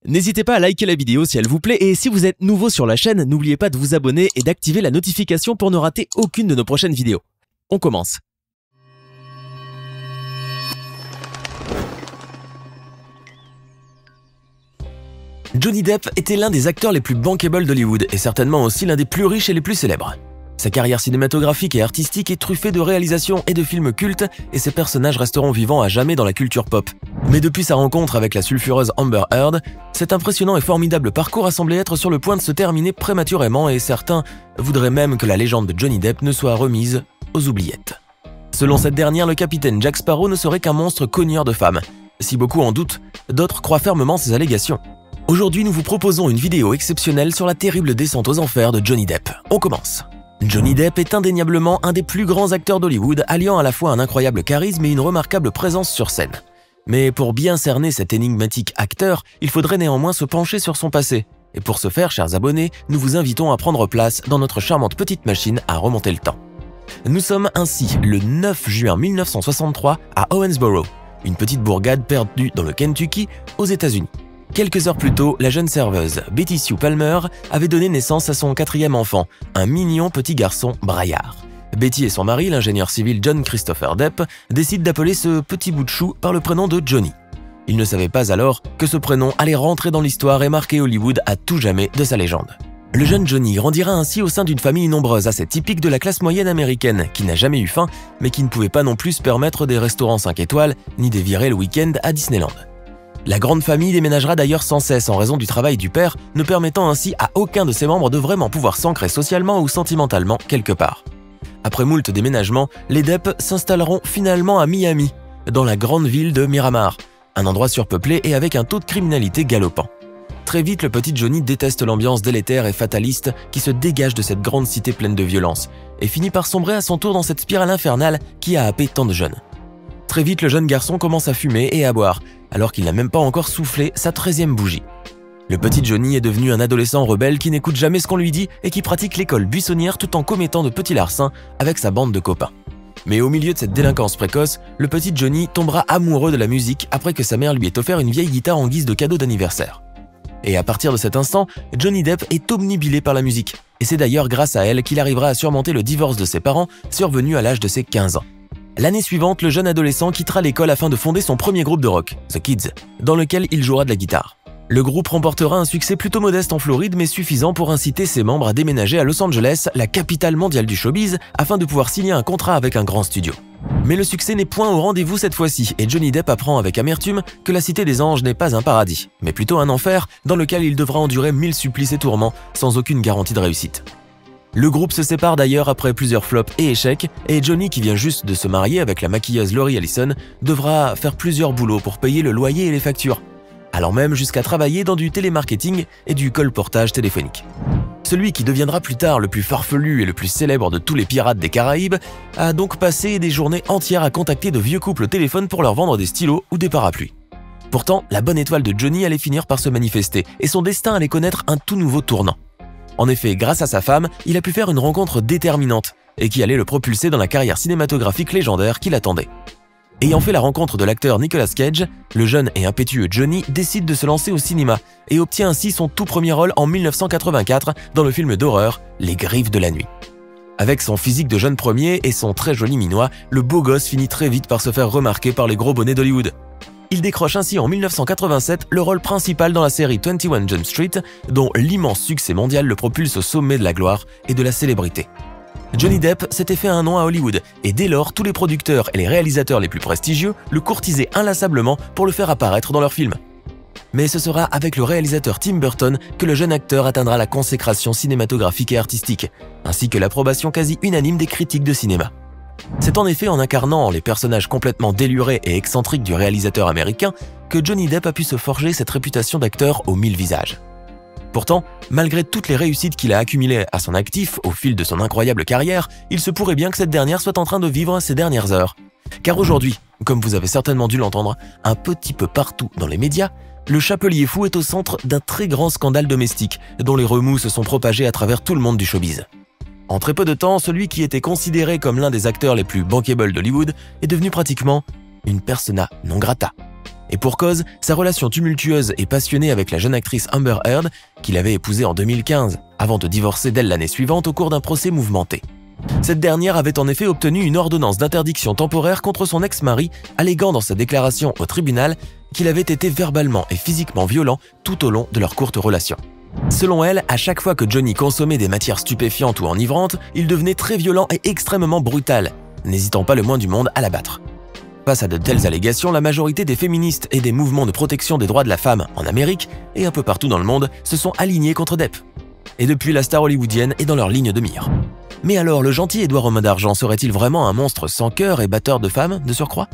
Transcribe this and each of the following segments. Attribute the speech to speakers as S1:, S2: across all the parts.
S1: N'hésitez pas à liker la vidéo si elle vous plaît et si vous êtes nouveau sur la chaîne, n'oubliez pas de vous abonner et d'activer la notification pour ne rater aucune de nos prochaines vidéos. On commence. Johnny Depp était l'un des acteurs les plus bankable d'Hollywood et certainement aussi l'un des plus riches et les plus célèbres. Sa carrière cinématographique et artistique est truffée de réalisations et de films cultes et ses personnages resteront vivants à jamais dans la culture pop. Mais depuis sa rencontre avec la sulfureuse Amber Heard, cet impressionnant et formidable parcours a semblé être sur le point de se terminer prématurément et certains voudraient même que la légende de Johnny Depp ne soit remise aux oubliettes. Selon cette dernière, le capitaine Jack Sparrow ne serait qu'un monstre cogneur de femmes. Si beaucoup en doutent, d'autres croient fermement ces allégations. Aujourd'hui, nous vous proposons une vidéo exceptionnelle sur la terrible descente aux enfers de Johnny Depp. On commence. Johnny Depp est indéniablement un des plus grands acteurs d'Hollywood, alliant à la fois un incroyable charisme et une remarquable présence sur scène. Mais pour bien cerner cet énigmatique acteur, il faudrait néanmoins se pencher sur son passé. Et pour ce faire, chers abonnés, nous vous invitons à prendre place dans notre charmante petite machine à remonter le temps. Nous sommes ainsi le 9 juin 1963 à Owensboro, une petite bourgade perdue dans le Kentucky, aux États-Unis. Quelques heures plus tôt, la jeune serveuse Betty Sue Palmer avait donné naissance à son 4e enfant, un mignon petit garçon braillard. Betty et son mari, l'ingénieur civil John Christopher Depp, décident d'appeler ce petit bout de chou par le prénom de Johnny. Ils ne savaient pas alors que ce prénom allait rentrer dans l'histoire et marquer Hollywood à tout jamais de sa légende. Le jeune Johnny grandira ainsi au sein d'une famille nombreuse assez typique de la classe moyenne américaine, qui n'a jamais eu faim, mais qui ne pouvait pas non plus se permettre des restaurants 5 étoiles, ni des virées le week-end à Disneyland. La grande famille déménagera d'ailleurs sans cesse en raison du travail du père, ne permettant ainsi à aucun de ses membres de vraiment pouvoir s'ancrer socialement ou sentimentalement quelque part. Après moult déménagements, les Depp s'installeront finalement à Miami, dans la grande ville de Miramar, un endroit surpeuplé et avec un taux de criminalité galopant. Très vite, le petit Johnny déteste l'ambiance délétère et fataliste qui se dégage de cette grande cité pleine de violence, et finit par sombrer à son tour dans cette spirale infernale qui a happé tant de jeunes. Très vite, le jeune garçon commence à fumer et à boire, alors qu'il n'a même pas encore soufflé sa 13e bougie. Le petit Johnny est devenu un adolescent rebelle qui n'écoute jamais ce qu'on lui dit et qui pratique l'école buissonnière tout en commettant de petits larcins avec sa bande de copains. Mais au milieu de cette délinquance précoce, le petit Johnny tombera amoureux de la musique après que sa mère lui ait offert une vieille guitare en guise de cadeau d'anniversaire. Et à partir de cet instant, Johnny Depp est obnubilé par la musique, et c'est d'ailleurs grâce à elle qu'il arrivera à surmonter le divorce de ses parents, survenu à l'âge de ses 15 ans. L'année suivante, le jeune adolescent quittera l'école afin de fonder son premier groupe de rock, The Kids, dans lequel il jouera de la guitare. Le groupe remportera un succès plutôt modeste en Floride, mais suffisant pour inciter ses membres à déménager à Los Angeles, la capitale mondiale du showbiz, afin de pouvoir signer un contrat avec un grand studio. Mais le succès n'est point au rendez-vous cette fois-ci, et Johnny Depp apprend avec amertume que la Cité des Anges n'est pas un paradis, mais plutôt un enfer dans lequel il devra endurer 1000 supplices et tourments, sans aucune garantie de réussite. Le groupe se sépare d'ailleurs après plusieurs flops et échecs, et Johnny, qui vient juste de se marier avec la maquilleuse Laurie Allison, devra faire plusieurs boulots pour payer le loyer et les factures, allant même jusqu'à travailler dans du télémarketing et du colportage téléphonique. Celui qui deviendra plus tard le plus farfelu et le plus célèbre de tous les pirates des Caraïbes a donc passé des journées entières à contacter de vieux couples au téléphone pour leur vendre des stylos ou des parapluies. Pourtant, la bonne étoile de Johnny allait finir par se manifester, et son destin allait connaître un tout nouveau tournant. En effet, grâce à sa femme, il a pu faire une rencontre déterminante et qui allait le propulser dans la carrière cinématographique légendaire qui l'attendait. Ayant fait la rencontre de l'acteur Nicolas Cage, le jeune et impétueux Johnny décide de se lancer au cinéma et obtient ainsi son tout premier rôle en 1984 dans le film d'horreur Les Griffes de la Nuit. Avec son physique de jeune premier et son très joli minois, le beau gosse finit très vite par se faire remarquer par les gros bonnets d'Hollywood. Il décroche ainsi en 1987 le rôle principal dans la série 21 Jump Street, dont l'immense succès mondial le propulse au sommet de la gloire et de la célébrité. Johnny Depp s'était fait un nom à Hollywood, et dès lors, tous les producteurs et les réalisateurs les plus prestigieux le courtisaient inlassablement pour le faire apparaître dans leurs films. Mais ce sera avec le réalisateur Tim Burton que le jeune acteur atteindra la consécration cinématographique et artistique, ainsi que l'approbation quasi unanime des critiques de cinéma. C'est en effet en incarnant les personnages complètement délurés et excentriques du réalisateur américain que Johnny Depp a pu se forger cette réputation d'acteur aux 1000 visages. Pourtant, malgré toutes les réussites qu'il a accumulées à son actif au fil de son incroyable carrière, il se pourrait bien que cette dernière soit en train de vivre ses dernières heures. Car aujourd'hui, comme vous avez certainement dû l'entendre, un petit peu partout dans les médias, le Chapelier Fou est au centre d'un très grand scandale domestique dont les remous se sont propagés à travers tout le monde du showbiz. En très peu de temps, celui qui était considéré comme l'un des acteurs les plus bankable d'Hollywood est devenu pratiquement une persona non grata. Et pour cause, sa relation tumultueuse et passionnée avec la jeune actrice Amber Heard, qu'il avait épousée en 2015, avant de divorcer d'elle l'année suivante au cours d'un procès mouvementé. Cette dernière avait en effet obtenu une ordonnance d'interdiction temporaire contre son ex-mari, alléguant dans sa déclaration au tribunal qu'il avait été verbalement et physiquement violent tout au long de leur courte relation. Selon elle, à chaque fois que Johnny consommait des matières stupéfiantes ou enivrantes, il devenait très violent et extrêmement brutal, n'hésitant pas le moins du monde à l'abattre. Face à de telles allégations, la majorité des féministes et des mouvements de protection des droits de la femme en Amérique et un peu partout dans le monde se sont alignés contre Depp. Et depuis, la star hollywoodienne est dans leur ligne de mire. Mais alors, le gentil Édouard aux mains d'argent serait-il vraiment un monstre sans cœur et batteur de femmes, de surcroît?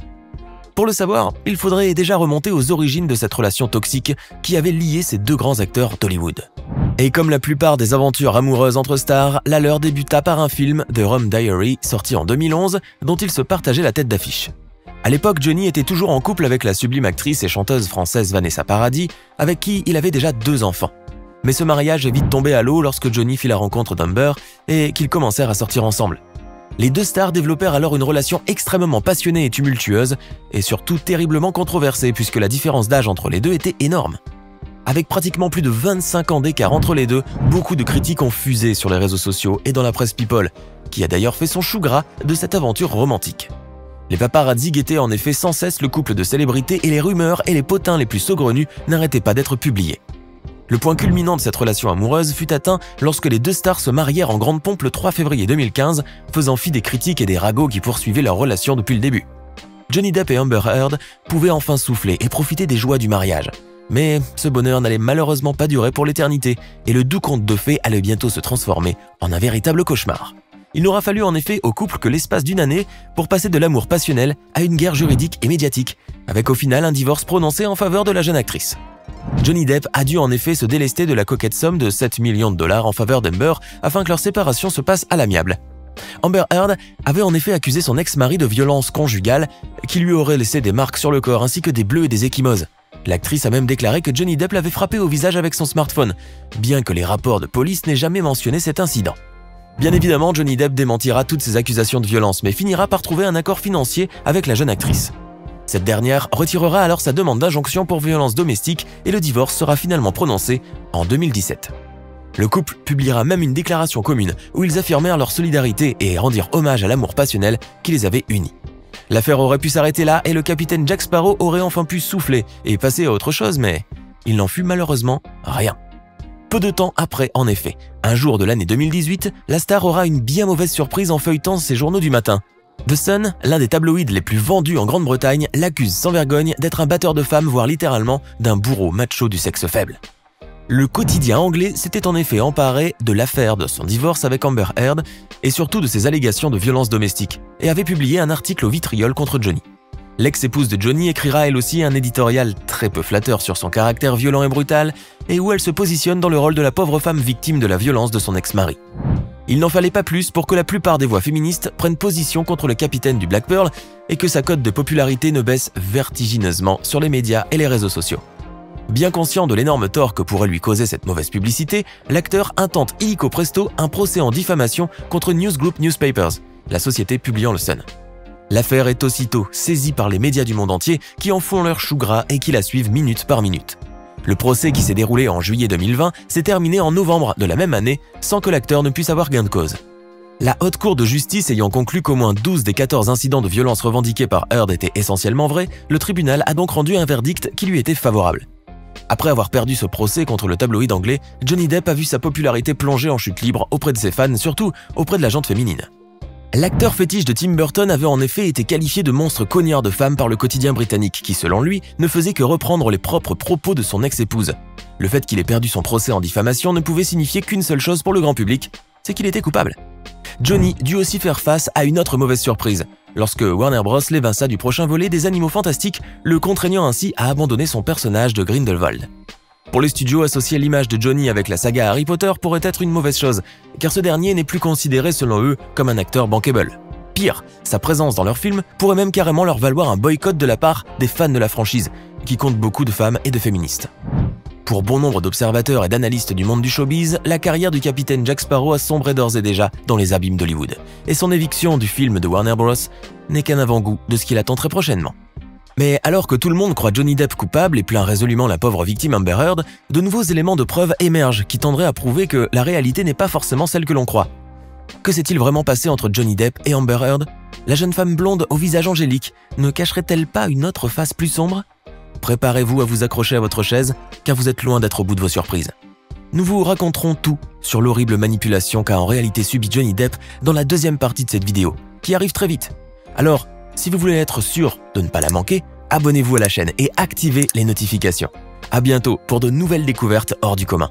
S1: Pour le savoir, il faudrait déjà remonter aux origines de cette relation toxique qui avait lié ces deux grands acteurs d'Hollywood. Et comme la plupart des aventures amoureuses entre stars, la leur débuta par un film, The Rum Diary, sorti en 2011, dont ils se partageaient la tête d'affiche. À l'époque, Johnny était toujours en couple avec la sublime actrice et chanteuse française Vanessa Paradis, avec qui il avait déjà 2 enfants. Mais ce mariage est vite tombé à l'eau lorsque Johnny fit la rencontre d'Amber et qu'ils commencèrent à sortir ensemble. Les deux stars développèrent alors une relation extrêmement passionnée et tumultueuse, et surtout terriblement controversée puisque la différence d'âge entre les deux était énorme. Avec pratiquement plus de 25 ans d'écart entre les deux, beaucoup de critiques ont fusé sur les réseaux sociaux et dans la presse people, qui a d'ailleurs fait son chou gras de cette aventure romantique. Les paparazzi guettaient en effet sans cesse le couple de célébrités et les rumeurs et les potins les plus saugrenus n'arrêtaient pas d'être publiés. Le point culminant de cette relation amoureuse fut atteint lorsque les deux stars se marièrent en grande pompe le 3 février 2015, faisant fi des critiques et des ragots qui poursuivaient leur relation depuis le début. Johnny Depp et Amber Heard pouvaient enfin souffler et profiter des joies du mariage. Mais ce bonheur n'allait malheureusement pas durer pour l'éternité et le doux conte de fées allait bientôt se transformer en un véritable cauchemar. Il n'aura fallu en effet au couple que l'espace d'une année pour passer de l'amour passionnel à une guerre juridique et médiatique, avec au final un divorce prononcé en faveur de la jeune actrice. Johnny Depp a dû en effet se délester de la coquette somme de 7 millions de dollars en faveur d'Amber afin que leur séparation se passe à l'amiable. Amber Heard avait en effet accusé son ex-mari de violence conjugale qui lui aurait laissé des marques sur le corps ainsi que des bleus et des ecchymoses. L'actrice a même déclaré que Johnny Depp l'avait frappé au visage avec son smartphone, bien que les rapports de police n'aient jamais mentionné cet incident. Bien évidemment, Johnny Depp démentira toutes ces accusations de violence mais finira par trouver un accord financier avec la jeune actrice. Cette dernière retirera alors sa demande d'injonction pour violence domestique et le divorce sera finalement prononcé en 2017. Le couple publiera même une déclaration commune où ils affirmèrent leur solidarité et rendirent hommage à l'amour passionnel qui les avait unis. L'affaire aurait pu s'arrêter là et le capitaine Jack Sparrow aurait enfin pu souffler et passer à autre chose, mais il n'en fut malheureusement rien. Peu de temps après, en effet, un jour de l'année 2018, la star aura une bien mauvaise surprise en feuilletant ses journaux du matin. The Sun, l'un des tabloïds les plus vendus en Grande-Bretagne, l'accuse sans vergogne d'être un batteur de femmes, voire littéralement d'un bourreau macho du sexe faible. Le quotidien anglais s'était en effet emparé de l'affaire de son divorce avec Amber Heard et surtout de ses allégations de violence domestique et avait publié un article au vitriol contre Johnny. L'ex-épouse de Johnny écrira elle aussi un éditorial très peu flatteur sur son caractère violent et brutal et où elle se positionne dans le rôle de la pauvre femme victime de la violence de son ex-mari. Il n'en fallait pas plus pour que la plupart des voix féministes prennent position contre le capitaine du Black Pearl et que sa cote de popularité ne baisse vertigineusement sur les médias et les réseaux sociaux. Bien conscient de l'énorme tort que pourrait lui causer cette mauvaise publicité, l'acteur intente illico presto un procès en diffamation contre News Group Newspapers, la société publiant le Sun. L'affaire est aussitôt saisie par les médias du monde entier qui en font leur chou gras et qui la suivent minute par minute. Le procès qui s'est déroulé en juillet 2020 s'est terminé en novembre de la même année sans que l'acteur ne puisse avoir gain de cause. La Haute Cour de justice ayant conclu qu'au moins 12 des 14 incidents de violence revendiqués par Heard étaient essentiellement vrais, le tribunal a donc rendu un verdict qui lui était favorable. Après avoir perdu ce procès contre le tabloïd anglais, Johnny Depp a vu sa popularité plonger en chute libre auprès de ses fans, surtout auprès de la gente féminine. L'acteur fétiche de Tim Burton avait en effet été qualifié de monstre cognard de femmes par le quotidien britannique qui, selon lui, ne faisait que reprendre les propres propos de son ex-épouse. Le fait qu'il ait perdu son procès en diffamation ne pouvait signifier qu'une seule chose pour le grand public, c'est qu'il était coupable. Johnny dut aussi faire face à une autre mauvaise surprise, lorsque Warner Bros l'évinça du prochain volet des Animaux Fantastiques, le contraignant ainsi à abandonner son personnage de Grindelwald. Pour les studios, associer l'image de Johnny avec la saga Harry Potter pourrait être une mauvaise chose, car ce dernier n'est plus considéré selon eux comme un acteur bankable. Pire, sa présence dans leur film pourrait même carrément leur valoir un boycott de la part des fans de la franchise, qui compte beaucoup de femmes et de féministes. Pour bon nombre d'observateurs et d'analystes du monde du showbiz, la carrière du capitaine Jack Sparrow a sombré d'ores et déjà dans les abîmes d'Hollywood, et son éviction du film de Warner Bros n'est qu'un avant-goût de ce qui l'attend très prochainement. Mais alors que tout le monde croit Johnny Depp coupable et plaint résolument la pauvre victime Amber Heard, de nouveaux éléments de preuve émergent qui tendraient à prouver que la réalité n'est pas forcément celle que l'on croit. Que s'est-il vraiment passé entre Johnny Depp et Amber Heard? La jeune femme blonde au visage angélique ne cacherait-elle pas une autre face plus sombre? Préparez-vous à vous accrocher à votre chaise, car vous êtes loin d'être au bout de vos surprises. Nous vous raconterons tout sur l'horrible manipulation qu'a en réalité subi Johnny Depp dans la deuxième partie de cette vidéo, qui arrive très vite. Alors, si vous voulez être sûr de ne pas la manquer, abonnez-vous à la chaîne et activez les notifications. À bientôt pour de nouvelles découvertes hors du commun.